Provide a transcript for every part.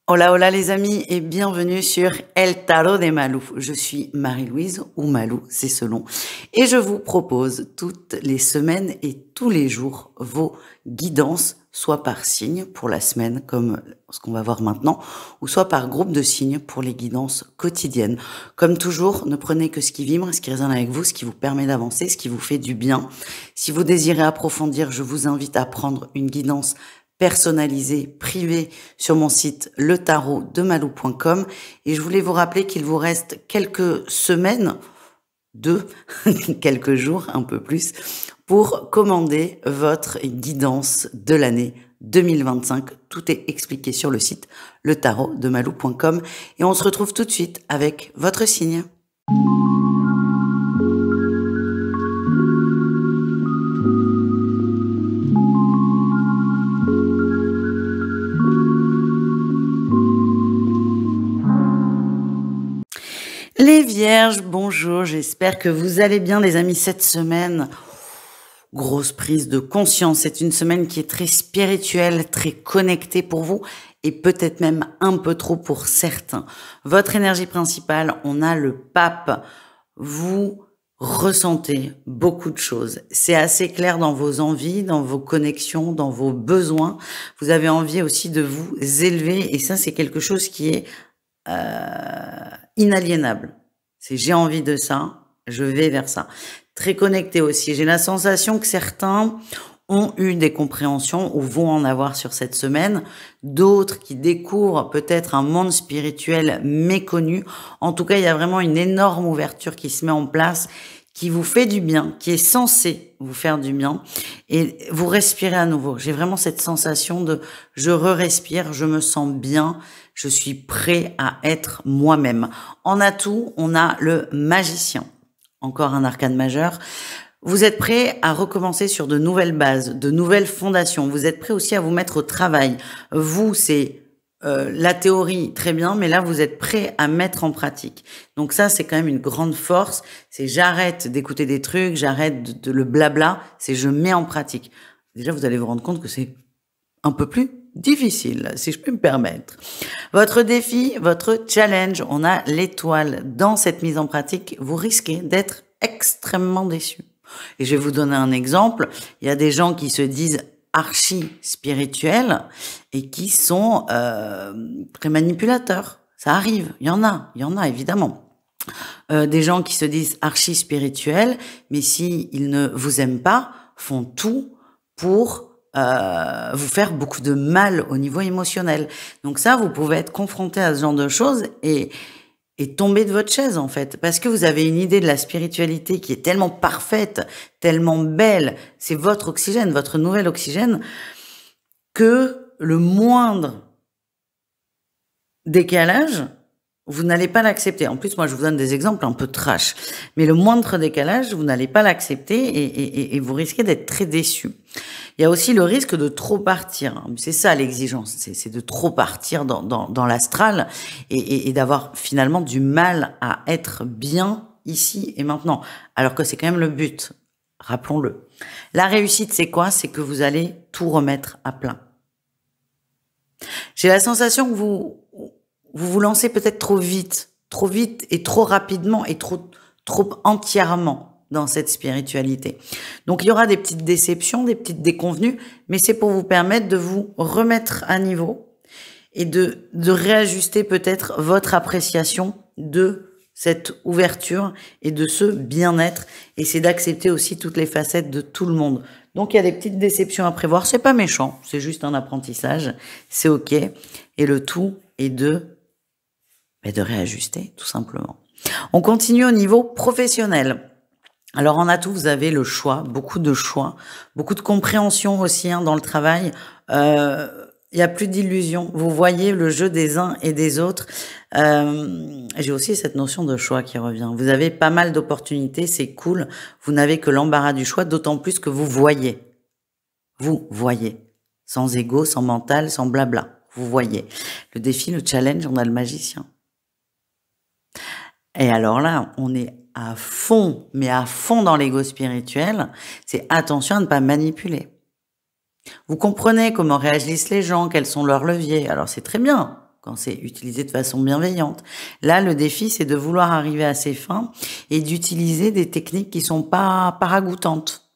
Hola, hola les amis et bienvenue sur El Tarot de Malou. Je suis Marie-Louise ou Malou, c'est selon. Et je vous propose toutes les semaines et tous les jours vos guidances, soit par signe pour la semaine comme ce qu'on va voir maintenant, ou soit par groupe de signes pour les guidances quotidiennes. Comme toujours, ne prenez que ce qui vibre, ce qui résonne avec vous, ce qui vous permet d'avancer, ce qui vous fait du bien. Si vous désirez approfondir, je vous invite à prendre une guidance personnalisé, privé sur mon site letarotdemalou.com et je voulais vous rappeler qu'il vous reste quelques semaines, quelques jours, un peu plus, pour commander votre guidance de l'année 2025. Tout est expliqué sur le site letarotdemalou.com et on se retrouve tout de suite avec votre signe. Les vierges, bonjour, j'espère que vous allez bien les amis cette semaine. Grosse prise de conscience, c'est une semaine qui est très spirituelle, très connectée pour vous et peut-être même un peu trop pour certains. Votre énergie principale, on a le pape, vous ressentez beaucoup de choses. C'est assez clair dans vos envies, dans vos connexions, dans vos besoins. Vous avez envie aussi de vous élever et ça c'est quelque chose qui est inaliénable. C'est j'ai envie de ça, je vais vers ça. Très connecté aussi. J'ai la sensation que certains ont eu des compréhensions ou vont en avoir sur cette semaine. D'autres qui découvrent peut-être un monde spirituel méconnu. En tout cas, il y a vraiment une énorme ouverture qui se met en place, qui vous fait du bien, qui est censé vous faire du bien. Et vous respirez à nouveau. J'ai vraiment cette sensation de je re-respire, je me sens bien, je suis prêt à être moi-même. En atout, on a le magicien. Encore un arcane majeur. Vous êtes prêt à recommencer sur de nouvelles bases, de nouvelles fondations. Vous êtes prêt aussi à vous mettre au travail. Vous, c'est la théorie, très bien, mais là, vous êtes prêt à mettre en pratique. Donc ça, c'est quand même une grande force. C'est j'arrête d'écouter des trucs, j'arrête de le blabla, c'est je mets en pratique. Déjà, vous allez vous rendre compte que c'est un peu plus difficile, si je peux me permettre. Votre défi, votre challenge, on a l'étoile. Dans cette mise en pratique, vous risquez d'être extrêmement déçu. Et je vais vous donner un exemple. Il y a des gens qui se disent archi spirituels et qui sont très manipulateurs. Ça arrive, il y en a évidemment. Des gens qui se disent archi spirituels, mais si ils ne vous aiment pas, font tout pour vous faire beaucoup de mal au niveau émotionnel. Donc ça, vous pouvez être confronté à ce genre de choses et tomber de votre chaise en fait, parce que vous avez une idée de la spiritualité qui est tellement parfaite, tellement belle, c'est votre oxygène, votre nouvel oxygène, que le moindre décalage, vous n'allez pas l'accepter. En plus, moi, je vous donne des exemples un peu trash. Mais le moindre décalage, vous n'allez pas l'accepter et vous risquez d'être très déçu. Il y a aussi le risque de trop partir. C'est ça l'exigence, c'est de trop partir dans l'astral et d'avoir finalement du mal à être bien ici et maintenant. Alors que c'est quand même le but, rappelons-le. La réussite, c'est quoi? C'est que vous allez tout remettre à plat. J'ai la sensation que vous lancez peut-être trop vite et trop rapidement et trop entièrement dans cette spiritualité. Donc il y aura des petites déceptions, des petites déconvenues, mais c'est pour vous permettre de vous remettre à niveau et de réajuster peut-être votre appréciation de cette ouverture et de ce bien-être, et c'est d'accepter aussi toutes les facettes de tout le monde. Donc il y a des petites déceptions à prévoir, c'est pas méchant, c'est juste un apprentissage, c'est ok, et le tout est de réajuster, tout simplement. On continue au niveau professionnel. Alors en atout, vous avez le choix, beaucoup de compréhension aussi dans le travail. Il y a plus d'illusions. Vous voyez le jeu des uns et des autres. J'ai aussi cette notion de choix qui revient. Vous avez pas mal d'opportunités, c'est cool. Vous n'avez que l'embarras du choix, d'autant plus que vous voyez. Vous voyez. Sans ego, sans mental, sans blabla. Vous voyez. Le défi, le challenge, on a le magicien. Et alors là, on est à fond, mais à fond dans l'ego spirituel. C'est attention à ne pas manipuler. Vous comprenez comment réagissent les gens, quels sont leurs leviers. Alors c'est très bien. quand c'est utilisé de façon bienveillante. Là, le défi, c'est de vouloir arriver à ses fins et d'utiliser des techniques qui sont pas paragoûtantes.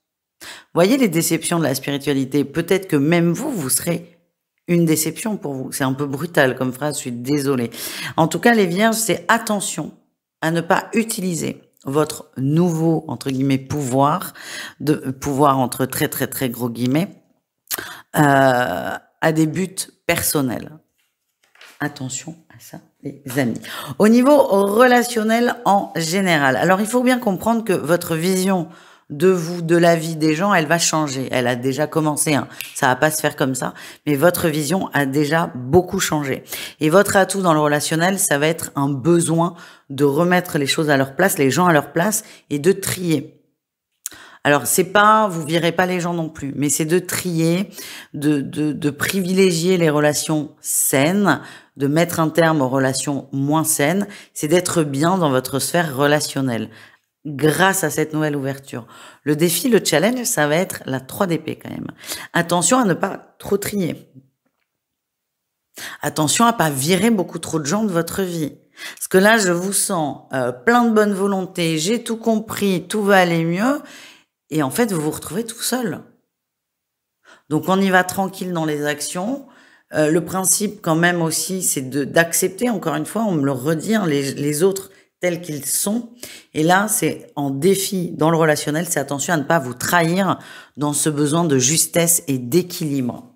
Voyez les déceptions de la spiritualité. Peut-être que même vous, vous serez une déception pour vous. C'est un peu brutal comme phrase, je suis désolée. En tout cas, les vierges, c'est attention à ne pas utiliser votre nouveau, entre guillemets, pouvoir, pouvoir entre très très très gros guillemets, à des buts personnels. Attention à ça, les amis. Au niveau relationnel en général, alors il faut bien comprendre que votre vision de vous, de la vie des gens, elle va changer. Elle a déjà commencé, hein. Ça va pas se faire comme ça, mais votre vision a déjà beaucoup changé. Et votre atout dans le relationnel, ça va être un besoin de remettre les choses à leur place, les gens à leur place, et de trier. Alors, c'est pas, vous virez pas les gens non plus, mais c'est de trier, de privilégier les relations saines, de mettre un terme aux relations moins saines, c'est d'être bien dans votre sphère relationnelle grâce à cette nouvelle ouverture. Le défi, le challenge, ça va être la 3 d'épée quand même. Attention à ne pas trop trier. Attention à pas virer beaucoup trop de gens de votre vie. Parce que là, je vous sens plein de bonne volonté, j'ai tout compris, tout va aller mieux, et en fait, vous vous retrouvez tout seul. Donc, on y va tranquille dans les actions. Le principe, quand même aussi, c'est d'accepter, encore une fois, on me le redit, hein, les autres tels qu'ils sont. Et là, c'est en défi dans le relationnel, c'est attention à ne pas vous trahir dans ce besoin de justesse et d'équilibre.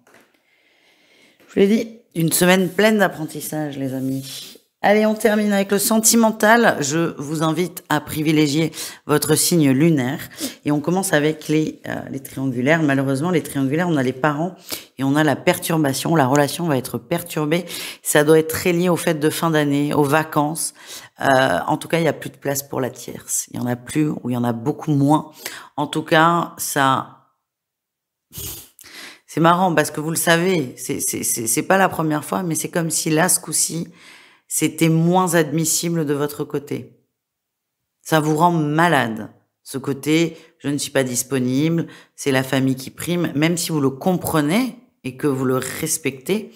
Je vous l'ai dit, une semaine pleine d'apprentissage, les amis. Allez, on termine avec le sentimental. Je vous invite à privilégier votre signe lunaire. Et on commence avec les triangulaires. Malheureusement, les triangulaires, on a les parents et on a la perturbation. La relation va être perturbée. Ça doit être très lié aux fêtes de fin d'année, aux vacances. En tout cas, il n'y a plus de place pour la tierce. Il y en a plus ou il y en a beaucoup moins. En tout cas, ça... C'est marrant parce que vous le savez, c'est pas la première fois, mais c'est comme si là, ce coup-ci, c'était moins admissible de votre côté. Ça vous rend malade. Ce côté, je ne suis pas disponible, c'est la famille qui prime. Même si vous le comprenez et que vous le respectez,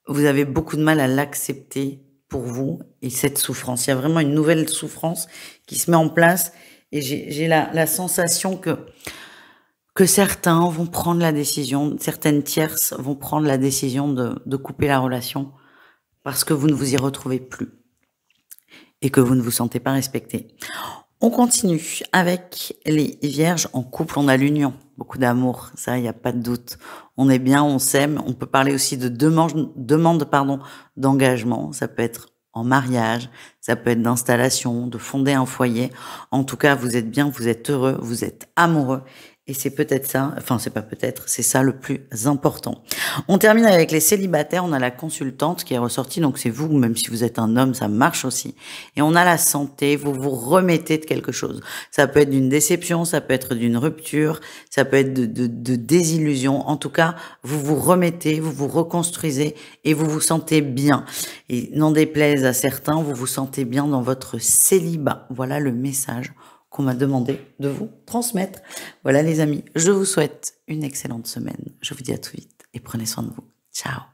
vous avez beaucoup de mal à l'accepter pour vous et cette souffrance. Il y a vraiment une nouvelle souffrance qui se met en place et j'ai la sensation que certains vont prendre la décision, certaines tierces vont prendre la décision de couper la relation parce que vous ne vous y retrouvez plus et que vous ne vous sentez pas respecté. On continue avec les vierges en couple, on a l'union, beaucoup d'amour, ça, il n'y a pas de doute. On est bien, on s'aime, on peut parler aussi de demande d'engagement, ça peut être en mariage, ça peut être d'installation, de fonder un foyer. En tout cas, vous êtes bien, vous êtes heureux, vous êtes amoureux. Et c'est peut-être ça, enfin c'est pas peut-être, c'est ça le plus important. On termine avec les célibataires, on a la consultante qui est ressortie, donc c'est vous, même si vous êtes un homme, ça marche aussi. Et on a la santé, vous vous remettez de quelque chose. Ça peut être d'une déception, ça peut être d'une rupture, ça peut être de désillusion. En tout cas, vous vous remettez, vous vous reconstruisez et vous vous sentez bien. Et n'en déplaise à certains, vous vous sentez bien dans votre célibat. Voilà le message qu'on m'a demandé de vous transmettre. Voilà les amis, je vous souhaite une excellente semaine. Je vous dis à tout vite et prenez soin de vous. Ciao.